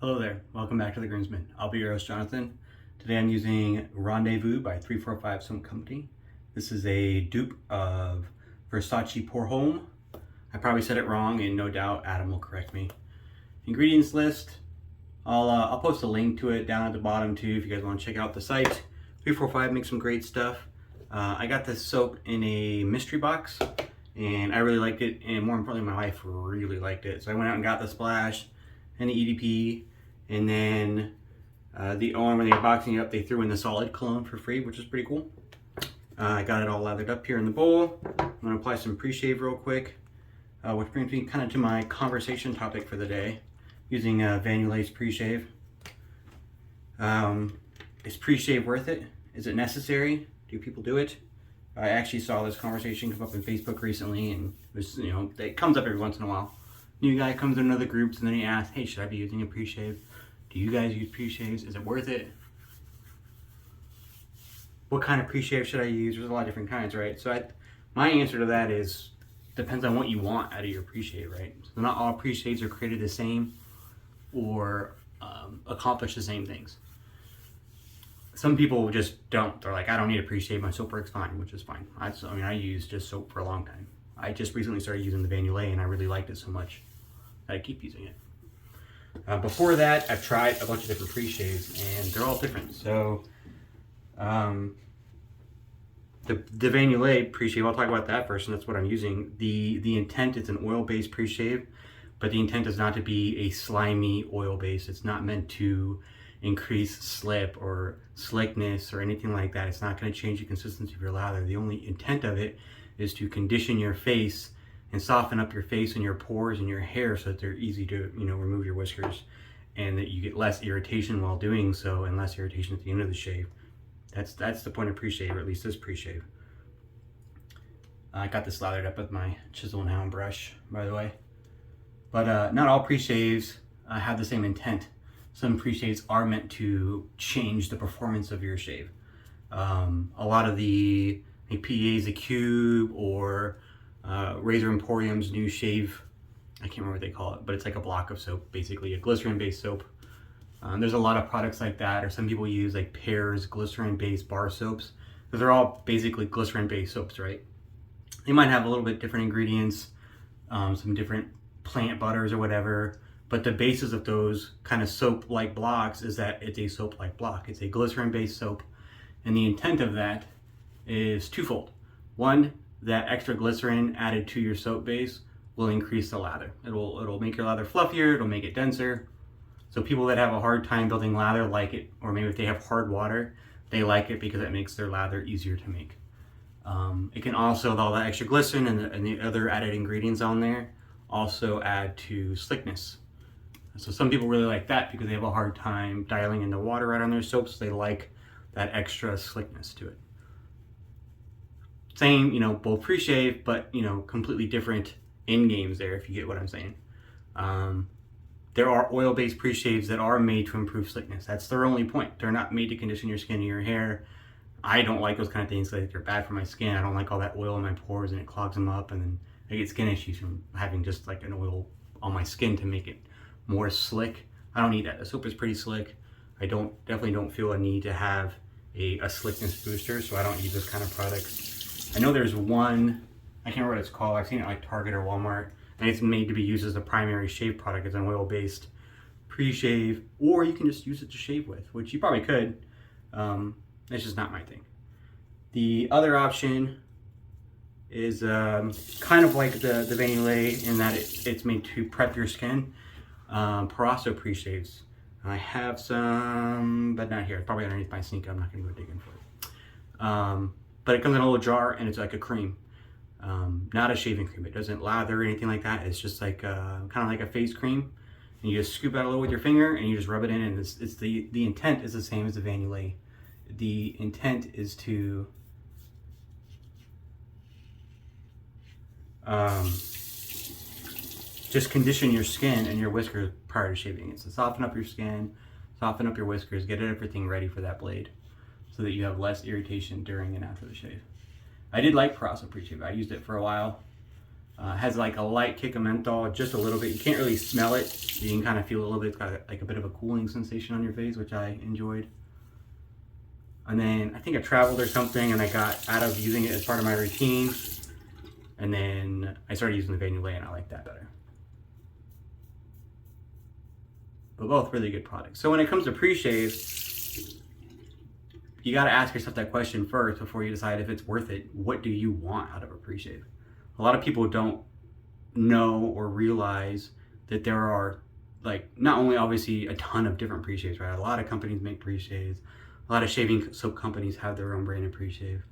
Hello there, welcome back to the Groomsman. I'll be your host, Jonathan. Today I'm using Rendezvous by 345 Soap Company. This is a dupe of Versace Pour Homme. I probably said it wrong, and no doubt Adam will correct me. Ingredients list, I'll post a link to it down at the bottom too if you guys want to check out the site. 345 makes some great stuff. I got this soap in a mystery box, and I really liked it, and more importantly, my wife really liked it. So I went out and got the Splash and the EDP, and then when they were boxing it up, they threw in the solid cologne for free, which is pretty cool. I got it all lathered up here in the bowl. I'm gonna apply some pre-shave real quick, which brings me kind of to my conversation topic for the day, using Yulay's Pre-Shave. Is pre-shave worth it? Is it necessary? Do people do it? I actually saw this conversation come up on Facebook recently, and it was, it comes up every once in a while. New guy comes in other groups and then he asks, hey, should I be using a pre-shave? Do you guys use pre-shaves? Is it worth it? What kind of pre-shave should I use? There's a lot of different kinds, right? So my answer to that is, depends on what you want out of your pre-shave, right? So not all pre-shaves are created the same or accomplish the same things. Some people just don't. They're like, I don't need a pre-shave, my soap works fine, which is fine. I used just soap for a long time. I just recently started using the Yulay, and I really liked it so much that I keep using it. Before that, I've tried a bunch of different pre-shaves, and they're all different. So the Yulay pre-shave, I'll talk about that first, and that's what I'm using. The intent is an oil-based pre-shave, but the intent is not to be a slimy oil base. It's not meant to increase slip or slickness or anything like that. It's not going to change the consistency of your lather. The only intent of it is to condition your face and soften up your face and your pores and your hair so that they're easy to, remove your whiskers, and that you get less irritation while doing so and less irritation at the end of the shave. That's the point of pre-shave, or at least this pre-shave. I got this lathered up with my Chisel and Hound brush, by the way. But not all pre-shaves have the same intent. Some pre-shaves are meant to change the performance of your shave. A lot of the PA's a Cube or Razor Emporium's new shave, I can't remember what they call it, but it's like a block of soap, basically a glycerin-based soap. There's a lot of products like that, or some people use like Pear's glycerin-based bar soaps. Those are all basically glycerin-based soaps, right? They might have a little bit different ingredients, some different plant butters or whatever, but the basis of those kind of soap-like blocks is that it's a soap-like block. It's a glycerin-based soap, and the intent of that is twofold. One, that extra glycerin added to your soap base will increase the lather. It'll make your lather fluffier, it'll make it denser. So people that have a hard time building lather like it, or maybe if they have hard water, they like it because it makes their lather easier to make. It can also, with all that extra glycerin and the other added ingredients on there, also add to slickness. So some people really like that because they have a hard time dialing in the water right on their soaps. They like that extra slickness to it. Same, both pre-shave, but, completely different end games there, if you get what I'm saying. There are oil-based pre-shaves that are made to improve slickness. That's their only point. They're not made to condition your skin or your hair. I don't like those kind of things because they're bad for my skin. I don't like all that oil in my pores, and it clogs them up, and then I get skin issues from having just like an oil on my skin to make it more slick. I don't need that. The soap is pretty slick. I definitely don't feel a need to have a slickness booster, so I don't use this kind of product. I know there's one, I can't remember what it's called. I've seen it like Target or Walmart, and it's made to be used as a primary shave product. It's an oil-based pre-shave, or you can just use it to shave with, which you probably could. It's just not my thing. The other option is kind of like the Yulay in that it's made to prep your skin. Parasso pre-shaves. I have some, but not here. It's probably underneath my sink. I'm not going to go digging for it. But it comes in a little jar, and it's like a cream. Not a shaving cream. It doesn't lather or anything like that. It's just like kind of like a face cream. And you just scoop out a little with your finger, and you just rub it in, and it's the intent is the same as the Yulay. The intent is to just condition your skin and your whiskers prior to shaving it. So soften up your skin, soften up your whiskers, get everything ready for that blade so that you have less irritation during and after the shave. I did like Parasso Pre-Shave. I used it for a while. Has like a light kick of menthol, just a little bit. You can't really smell it. You can kind of feel a little bit. It's got like a bit of a cooling sensation on your face, which I enjoyed. And then I think I traveled or something and I got out of using it as part of my routine. And then I started using the Yulay and I like that better. But both really good products. So when it comes to pre-shave, you got to ask yourself that question first before you decide if it's worth it. What do you want out of a pre-shave? A lot of people don't know or realize that there are, like, not only obviously a ton of different pre-shaves, right? A lot of companies make pre-shaves. A lot of shaving soap companies have their own brand of pre-shave.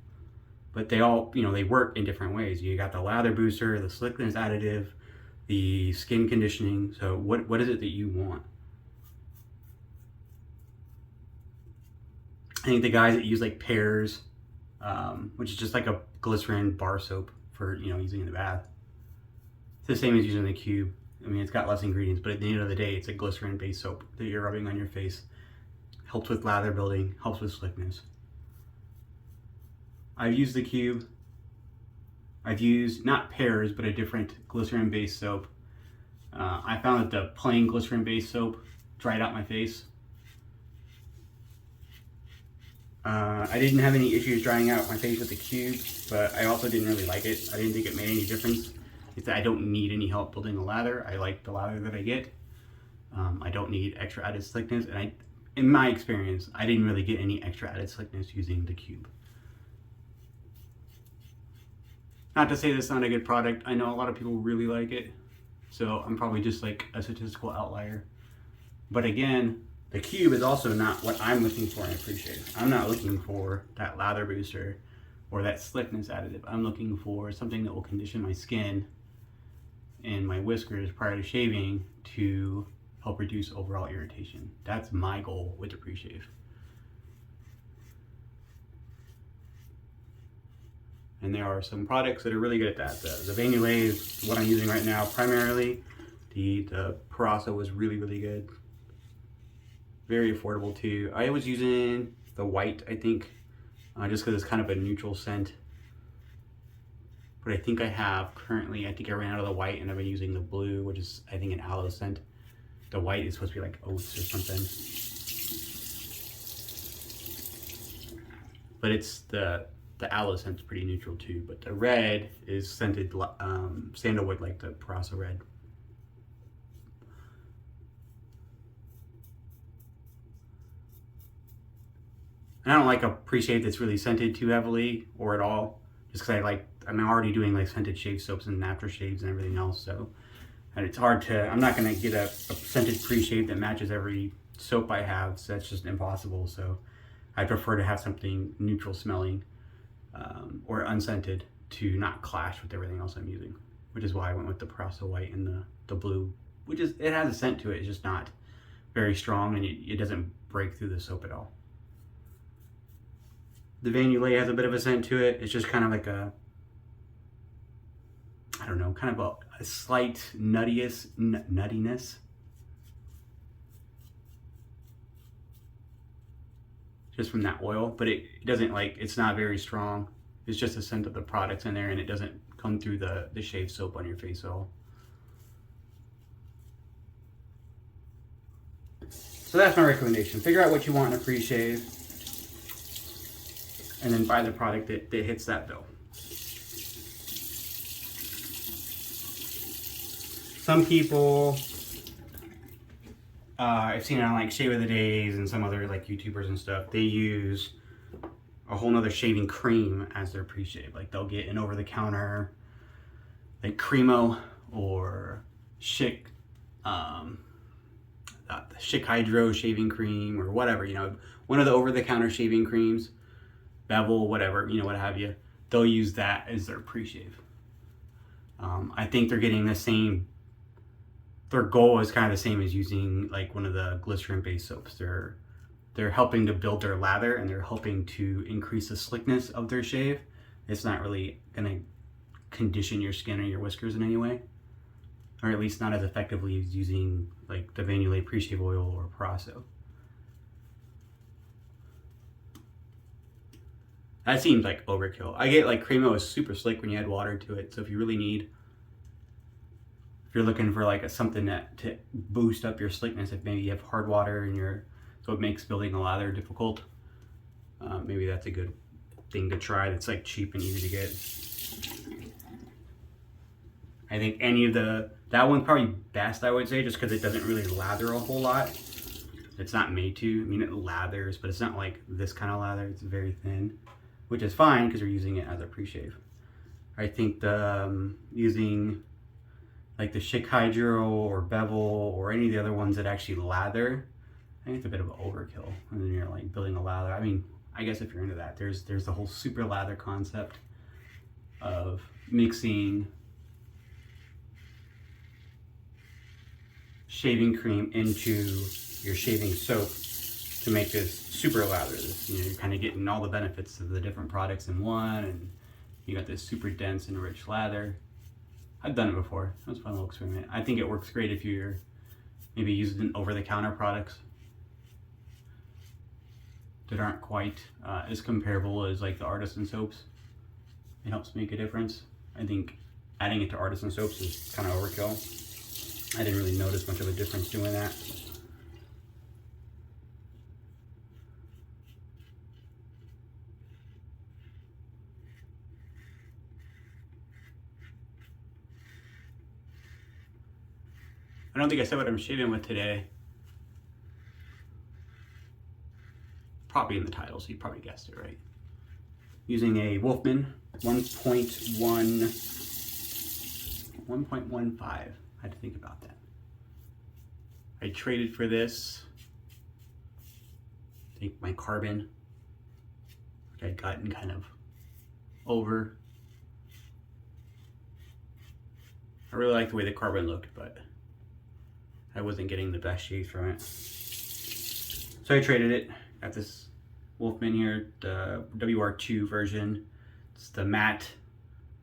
But they all, you know, they work in different ways. You got the lather booster, the slickness additive, the skin conditioning. So what is it that you want? I think the guys that use like Pears, which is just like a glycerin bar soap for, you know, using in the bath. It's the same as using the cube. I mean, it's got less ingredients, but at the end of the day, it's a glycerin based soap that you're rubbing on your face. Helps with lather building, helps with slickness. I've used the cube. I've used not Pears, but a different glycerin based soap. I found that the plain glycerin based soap dried out my face. I didn't have any issues drying out my face with the cube, but I also didn't really like it. I didn't think it made any difference. It's that I don't need any help building a lather. I like the lather that I get. I don't need extra added slickness, and in my experience, I didn't really get any extra added slickness using the cube. Not to say this is not a good product. I know a lot of people really like it, so I'm probably just like a statistical outlier. But again, the cube is also not what I'm looking for in a pre-shave. I'm not looking for that lather booster or that slickness additive. I'm looking for something that will condition my skin and my whiskers prior to shaving to help reduce overall irritation. That's my goal with the pre-shave. And there are some products that are really good at that. The Yulay is what I'm using right now primarily. The Preshave was really, really good. Very affordable too. I was using the white, I think, just because it's kind of a neutral scent. But I think I have currently, I think I ran out of the white and I've been using the blue, which is, I think, an aloe scent. The white is supposed to be like oats or something. But it's the aloe scent's pretty neutral too. But the red is scented sandalwood, like the Preshave red. And I don't like a pre-shave that's really scented too heavily or at all, just because I'm already doing like scented shave soaps and aftershaves and everything else. So, and it's hard to, I'm not going to get a scented pre-shave that matches every soap I have. So that's just impossible. So I prefer to have something neutral smelling or unscented to not clash with everything else I'm using, which is why I went with the Preshave white and the blue, which is, it has a scent to it. It's just not very strong and it doesn't break through the soap at all. The Yulay has a bit of a scent to it. It's just kind of like a, I don't know, kind of a slight nuttiness. Just from that oil, but it doesn't it's not very strong. It's just a scent of the products in there and it doesn't come through the shave soap on your face at all. So that's my recommendation. Figure out what you want in a pre-shave. And then buy the product that hits that bill. Some people, I've seen it on like Shave of the Days and some other like YouTubers and stuff, they use a whole nother shaving cream as their pre-shave. Like they'll get an over-the-counter like Cremo or Schick, Schick Hydro shaving cream or whatever, you know, one of the over-the-counter shaving creams. Bevel, whatever, you know, what have you, they'll use that as their pre-shave. I think they're getting the same, their goal is kind of the same as using like one of the glycerin-based soaps. They're helping to build their lather and they're helping to increase the slickness of their shave. It's not really gonna condition your skin or your whiskers in any way, or at least not as effectively as using like the Yulay Pre-Shave oil or Preshave. That seems like overkill. I get like Cremo is super slick when you add water to it. So if you really need if you're looking for like something that to boost up your slickness, if maybe you have hard water in your, so it makes building a lather difficult, maybe that's a good thing to try. That's like cheap and easy to get. I think any of that one's probably best, I would say, just because it doesn't really lather a whole lot. It's not made to. I mean, it lathers, but it's not like this kind of lather. It's very thin, which is fine because we're using it as a pre-shave. I think the using like the Schick Hydro or Bevel or any of the other ones that actually lather, I think it's a bit of an overkill. And then you're like building a lather. I mean, I guess if you're into that, there's the whole super lather concept of mixing shaving cream into your shaving soap to make this super lather. You know, you're kind of getting all the benefits of the different products in one, and you got this super dense and rich lather. I've done it before. It was a fun little experiment. I think it works great if you're maybe using over-the-counter products that aren't quite as comparable as like the artisan soaps. It helps make a difference. I think adding it to artisan soaps is kind of overkill. I didn't really notice much of a difference doing that. I don't think I said what I'm shaving with today. Probably in the title, so you probably guessed it right. Using a Wolfman 1.15. I had to think about that. I traded for this. I think my carbon, which I'd gotten kind of over. I really liked the way the carbon looked, but I wasn't getting the best shades from it. So I traded it. Got this Wolfman here, the WR2 version. It's the matte,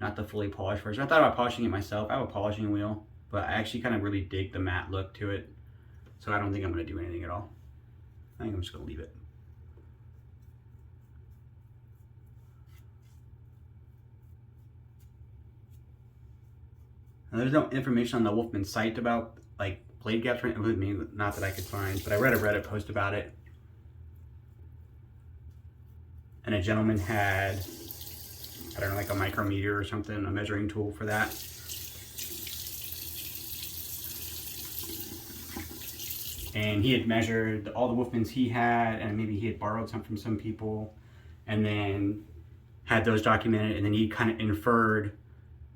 not the fully polished version. I thought about polishing it myself. I have a polishing wheel, but I actually kind of really dig the matte look to it. So I don't think I'm going to do anything at all. I think I'm just going to leave it. Now, there's no information on the Wolfman site about like blade gaps or anything with me, not that I could find, but I read a Reddit post about it. And a gentleman had, I don't know, like a micrometer or something, a measuring tool for that. And he had measured all the Wolfmans he had, and maybe he had borrowed some from some people, and then had those documented, and then he kind of inferred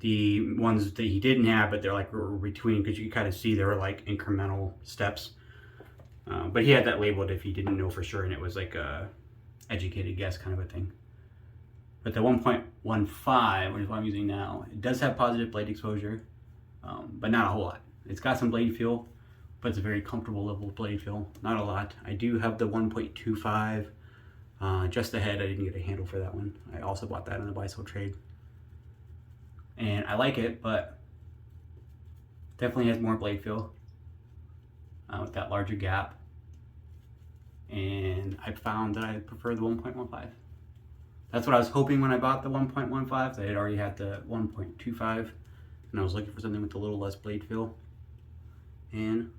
the ones that he didn't have, but they're like were between, because you could kind of see they were like incremental steps. But he had that labeled if he didn't know for sure, and it was like a educated guess kind of a thing. But the 1.15, which is what I'm using now, it does have positive blade exposure, but not a whole lot. It's got some blade feel, but it's a very comfortable level of blade feel, not a lot. I do have the 1.25 just ahead. I didn't get a handle for that one. I also bought that in the bicycle trade. And I like it, but definitely has more blade feel with that larger gap. And I found that I prefer the 1.15. That's what I was hoping when I bought the 1.15. I had already had the 1.25, and I was looking for something with a little less blade feel. And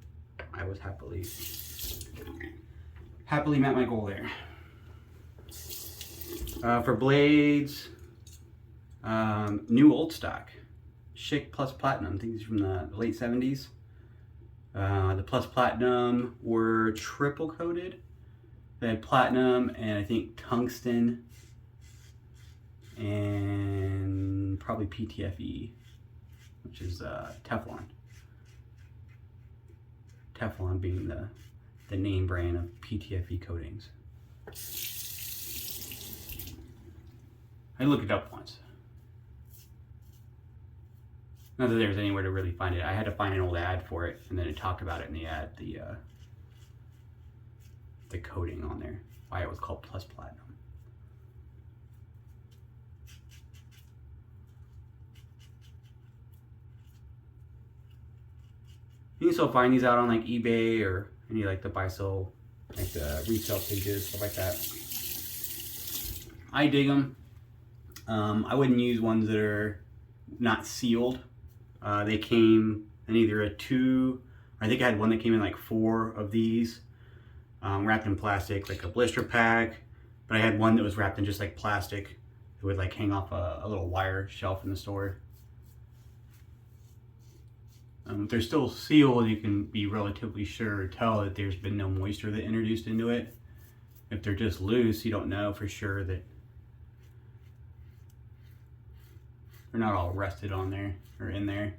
I was happily met my goal there. For blades, new old stock, Schick Plus Platinum. I think these are from the late 70s. The Plus Platinum were triple coated. They had platinum and I think tungsten and probably PTFE, which is Teflon. Teflon being the name brand of PTFE coatings. I looked it up once. Not that there was anywhere to really find it. I had to find an old ad for it, and then it talked about it in the ad, the coating on there, why it was called Plus Platinum. You can still find these out on like eBay or any like the buy sell, like the resale pages, stuff like that. I dig them. I wouldn't use ones that are not sealed. They came and either a 2, I think I had one that came in like 4 of these, wrapped in plastic, like a blister pack. But I had one that was wrapped in just like plastic. It would like hang off a little wire shelf in the store. If they're still sealed, you can be relatively sure or tell that there's been no moisture that introduced into it. If they're just loose, you don't know for sure that they're not all rusted on there or in there.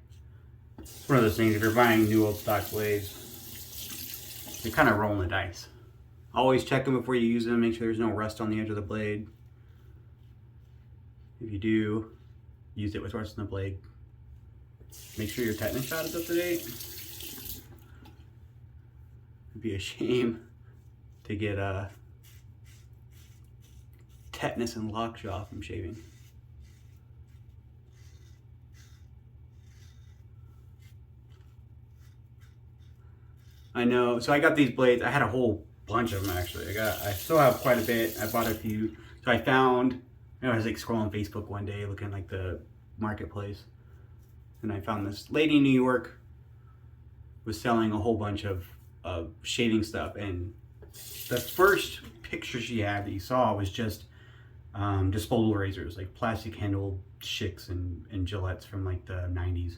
It's one of those things, if you're buying new old stock blades, you're kind of rolling the dice. Always check them before you use them, make sure there's no rust on the edge of the blade. If you do, use it with rust on the blade. Make sure your tetanus shot is up to date. It'd be a shame to get tetanus and lockjaw from shaving. I know, so I got these blades. I had a whole bunch of them actually. I still have quite a bit. I bought a few. So I found, I was like scrolling Facebook one day looking like the marketplace. And I found this lady in New York was selling a whole bunch of shaving stuff. And the first picture she had that you saw was just disposable razors, like plastic handled Schicks and Gillettes from like the 90s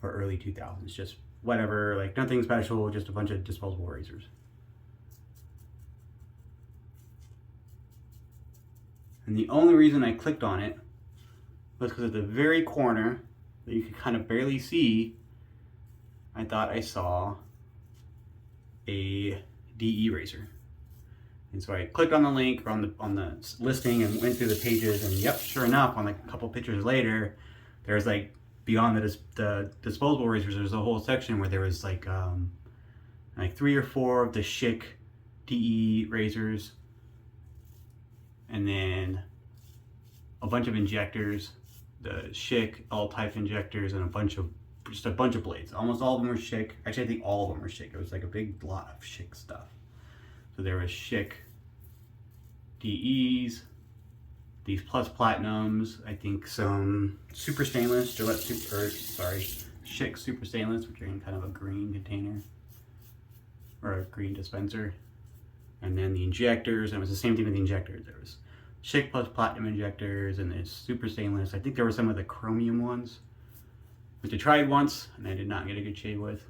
or early 2000s. Just whatever, like nothing special, just a bunch of disposable razors. And the only reason I clicked on it was because at the very corner that you could kind of barely see, I thought I saw a DE razor. And so I clicked on the link or on the listing and went through the pages, and yep, sure enough, on like a couple pictures later, there's like beyond the disposable razors, there's a whole section where there was like 3 or 4 of the Schick DE razors, and then a bunch of injectors, the Schick L-type injectors, and just a bunch of blades. Almost all of them were Schick. Actually, I think all of them were Schick. It was like a big lot of Schick stuff. So there was Schick DEs, these plus platinums, I think some super stainless, Schick super stainless, which are in kind of a green container or a green dispenser. And then the injectors, and it was the same thing with the injectors. There was Schick plus platinum injectors, and there's super stainless. I think there were some of the chromium ones, which I tried once and I did not get a good shave with.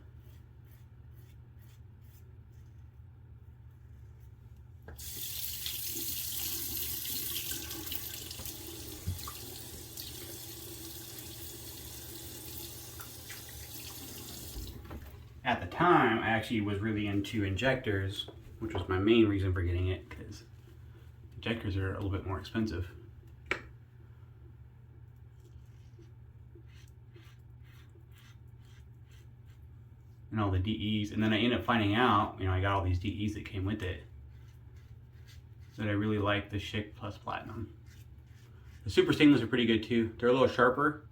At the time, I actually was really into injectors, which was my main reason for getting it, because injectors are a little bit more expensive. And all the DEs, and then I ended up finding out, I got all these DEs that came with it, that I really like the Schick plus platinum. The super stainless are pretty good too. They're a little sharper.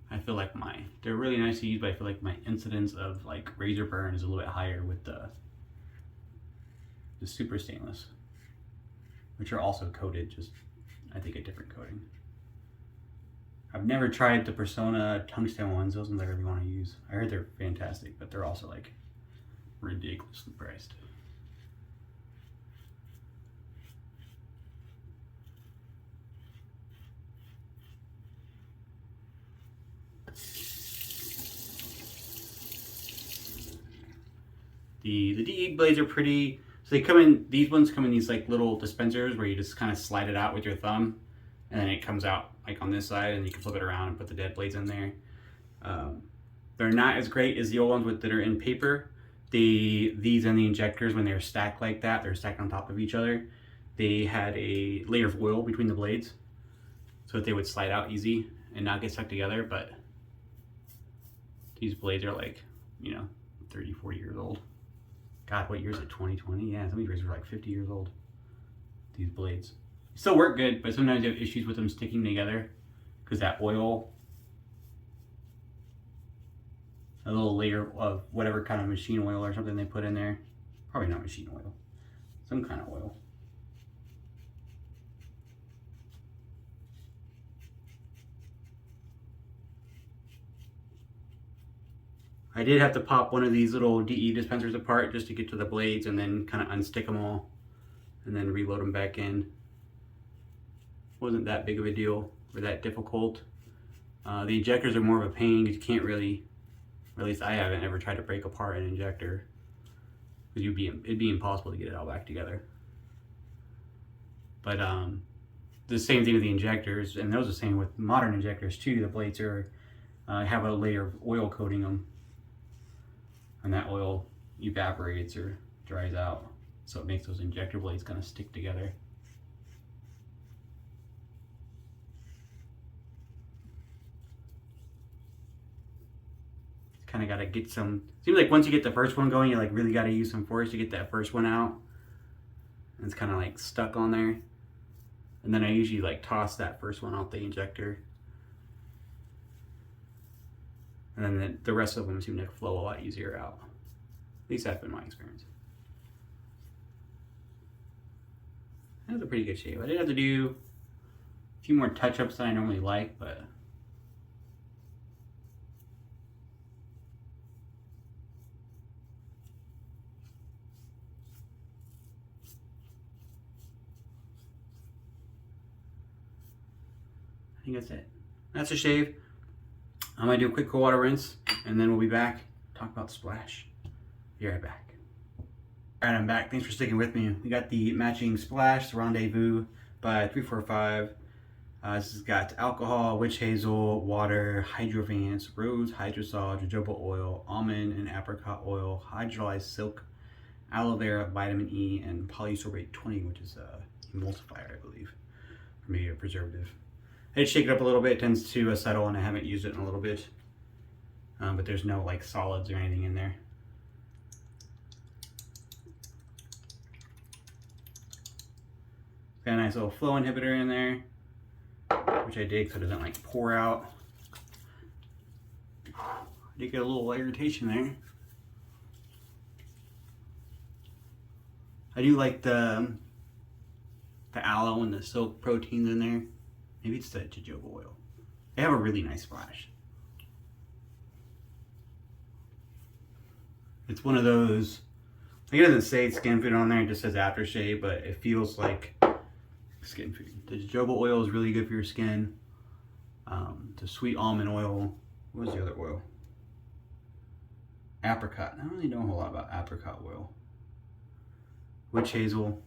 I feel like they're really nice to use, but I feel like my incidence of like razor burn is a little bit higher with the super stainless, which are also coated, just I think a different coating. I've never tried the Persona tungsten ones. Those ones I really want to use. I heard they're fantastic, but they're also like ridiculously priced. The DE blades are pretty, so these ones come in these like little dispensers where you just kind of slide it out with your thumb, and then it comes out like on this side, and you can flip it around and put the dead blades in there. They're not as great as the old ones that are in paper. These and the injectors, when they're stacked like that, they're stacked on top of each other. They had a layer of oil between the blades so that they would slide out easy and not get stuck together, but these blades are like, 30, 40 years old. God, what year is it? 2020? Yeah, some of these razors are like 50 years old. These blades still work good, but sometimes you have issues with them sticking together because that oil, a little layer of whatever kind of machine oil or something they put in there. Probably not machine oil, some kind of oil. I did have to pop one of these little DE dispensers apart just to get to the blades and then kind of unstick them all and then reload them back in. Wasn't that big of a deal or that difficult. The injectors are more of a pain because you can't really, or at least I haven't ever tried to break apart an injector, because it'd be impossible to get it all back together. But the same thing with the injectors, and those are the same with modern injectors too. The blades are have a layer of oil coating them, and that oil evaporates or dries out, so it makes those injector blades kind of stick together. Kind of got to get some, seems like once you get the first one going, you like really got to use some force to get that first one out. And it's kind of like stuck on there. And then I usually like toss that first one out the injector. And then the rest of them seem to flow a lot easier out. At least that's been my experience. That was a pretty good shave. I did have to do a few more touch-ups than I normally like, but I think that's it. That's a shave. I'm gonna do a quick cold water rinse and then we'll be back, talk about splash. Be right back. All right, I'm back. Thanks for sticking with me. We got the matching splash, Rendezvous by 345. This has got alcohol, witch hazel, water, hydrovance, rose hydrosol, jojoba oil, almond and apricot oil, hydrolyzed silk, aloe vera, vitamin E, and polysorbate 20, which is a emulsifier, I believe, or maybe a preservative. I did shake it up a little bit. It tends to settle, and I haven't used it in a little bit. But there's no like solids or anything in there. Got a nice little flow inhibitor in there, which I dig so it doesn't like pour out. I did get a little irritation there. I do like the aloe and the silk proteins in there. Maybe it's the jojoba oil. They have a really nice splash. It's one of those, like it doesn't say skin food on there, it just says aftershave, but it feels like skin food. The jojoba oil is really good for your skin. The sweet almond oil, what was the other oil? Apricot. I don't really know a whole lot about apricot oil. Witch hazel.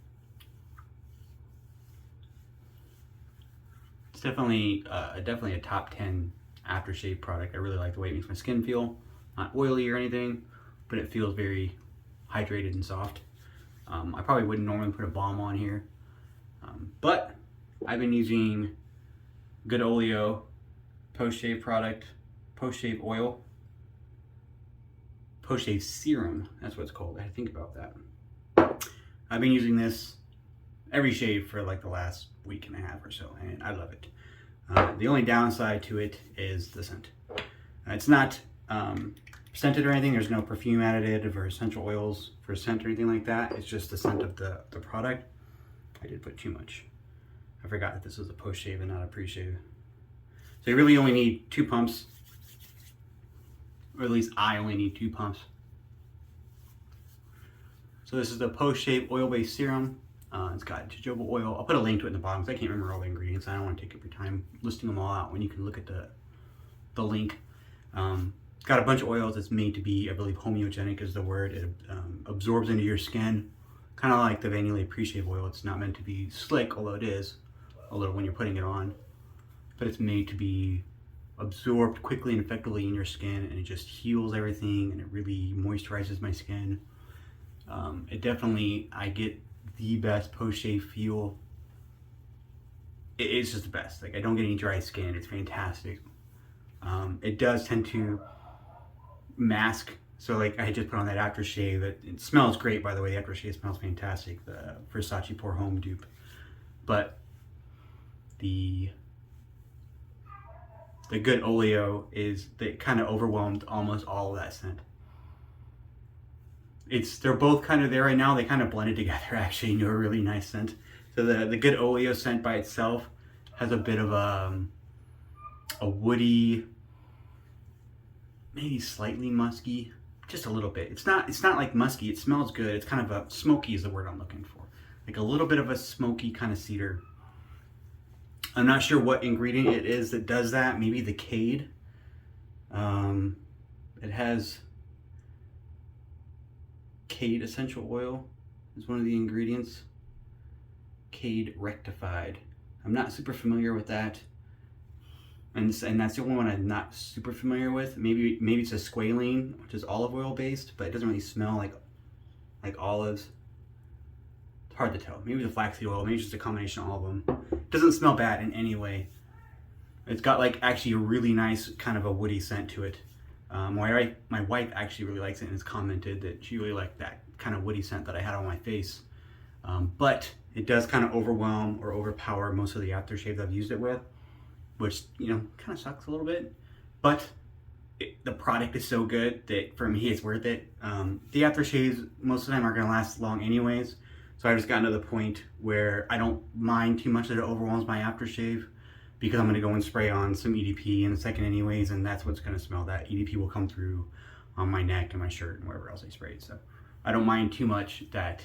It's definitely a top 10 aftershave product. I really like the way it makes my skin feel. Not oily or anything, but it feels very hydrated and soft. I probably wouldn't normally put a balm on here, but I've been using good Oleo post-shave product, post-shave oil, PostShave Serum, that's what it's called. I had to think about that. I've been using this every shave for like the last week and a half or so, and I love it. The only downside to it is the scent. It's not scented or anything. There's no perfume additive or essential oils for scent or anything like that. It's just the scent of the product. I did put too much. I forgot that this was a post-shave and not a pre-shave. So you really only need 2 pumps, or at least I only need 2 pumps. So this is the post-shave oil-based serum. It's got jojoba oil. I'll put a link to it in the bottom because I can't remember all the ingredients. I don't want to take up your time listing them all out when you can look at the link. It's got a bunch of oils. It's made to be, I believe, homeogenic is the word. It absorbs into your skin, kind of like the Yulay Pre-Shave oil. It's not meant to be slick, although it is, although when you're putting it on. But it's made to be absorbed quickly and effectively in your skin, and it just heals everything, and it really moisturizes my skin. It definitely, I get the best post-shave feel. It's just the best. Like, I don't get any dry skin. It's fantastic. It does tend to mask. So like I just put on that aftershave. It smells great, by the way. The aftershave smells fantastic. The Versace Pour Home dupe. But the good Oleo is that kind of overwhelmed almost all of that scent. They're both kind of there right now. They kind of blended together actually into a really nice scent. So the good Oleo scent by itself has a bit of a woody, maybe slightly musky, just a little bit. It's not like musky. It smells good. It's kind of a smoky is the word I'm looking for. Like a little bit of a smoky kind of cedar. I'm not sure what ingredient it is that does that. Maybe the cade. It has cade essential oil is one of the ingredients. Cade rectified. I'm not super familiar with that. And that's the only one I'm not super familiar with. Maybe it's a squalene, which is olive oil based, but it doesn't really smell like olives. It's hard to tell. Maybe the flaxseed oil, maybe it's just a combination of all of them. It doesn't smell bad in any way. It's got like actually a really nice kind of a woody scent to it. My wife actually really likes it and has commented that she really liked that kind of woody scent that I had on my face. But it does kind of overwhelm or overpower most of the aftershaves I've used it with, which, you know, kind of sucks a little bit. But the product is so good that for me it's worth it. The aftershaves most of the time aren't going to last long anyways. So I've just gotten to the point where I don't mind too much that it overwhelms my aftershave, because I'm going to go and spray on some EDP in a second anyways, and that's what's going to smell. That EDP will come through on my neck and my shirt and wherever else I sprayed. So I don't mind too much that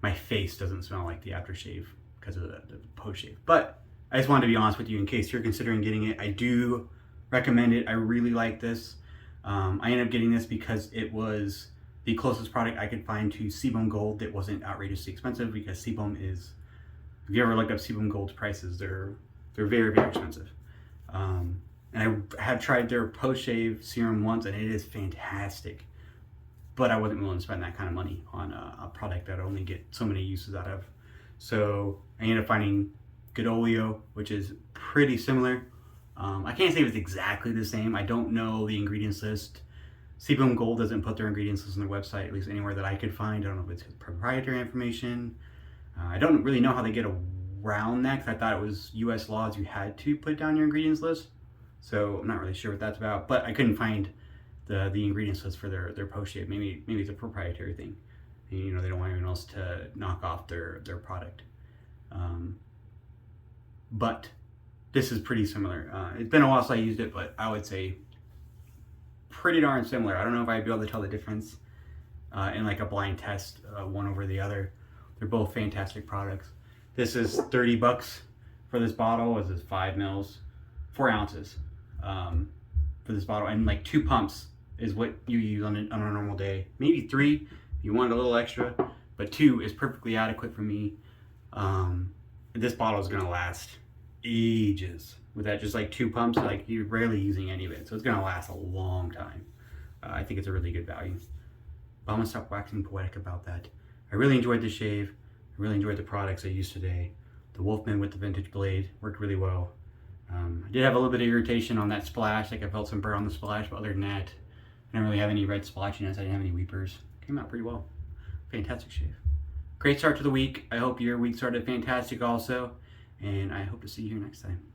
my face doesn't smell like the aftershave because of the post shave. But I just wanted to be honest with you in case you're considering getting it. I do recommend it. I really like this. I ended up getting this because it was the closest product I could find to Sebum Gold that wasn't outrageously expensive, because Sebum is, if you ever look up Sebum Gold's prices, they're very, very expensive. And I have tried their post-shave serum once, and it is fantastic. But I wasn't willing to spend that kind of money on a product that I only get so many uses out of. So I ended up finding good Oleo, which is pretty similar. I can't say it's exactly the same. I don't know the ingredients list. Sebum Gold doesn't put their ingredients list on their website, at least anywhere that I could find. I don't know if it's proprietary information. I don't really know how they get around that, because I thought it was US laws you had to put down your ingredients list. So I'm not really sure what that's about, but I couldn't find the ingredients list for their post shave. Maybe it's a proprietary thing. And, you know, they don't want anyone else to knock off their product. But this is pretty similar. It's been a while since I used it, but I would say pretty darn similar. I don't know if I'd be able to tell the difference in like a blind test, one over the other. They're both fantastic products. This is $30 for this bottle. This is 5 mils, 4 ounces for this bottle, and like 2 pumps is what you use on a normal day. Maybe 3 if you want a little extra, but 2 is perfectly adequate for me. This bottle is gonna last ages with that, just like 2 pumps. Like, you're rarely using any of it, so it's gonna last a long time. I think it's a really good value. But I'm gonna stop waxing poetic about that. I really enjoyed the shave. I really enjoyed the products I used today. The Wolfman with the vintage blade worked really well. I did have a little bit of irritation on that splash. Like, I felt some burn on the splash, but other than that, I didn't really have any red splotchiness. I didn't have any weepers. Came out pretty well. Fantastic shave. Great start to the week. I hope your week started fantastic also, and I hope to see you here next time.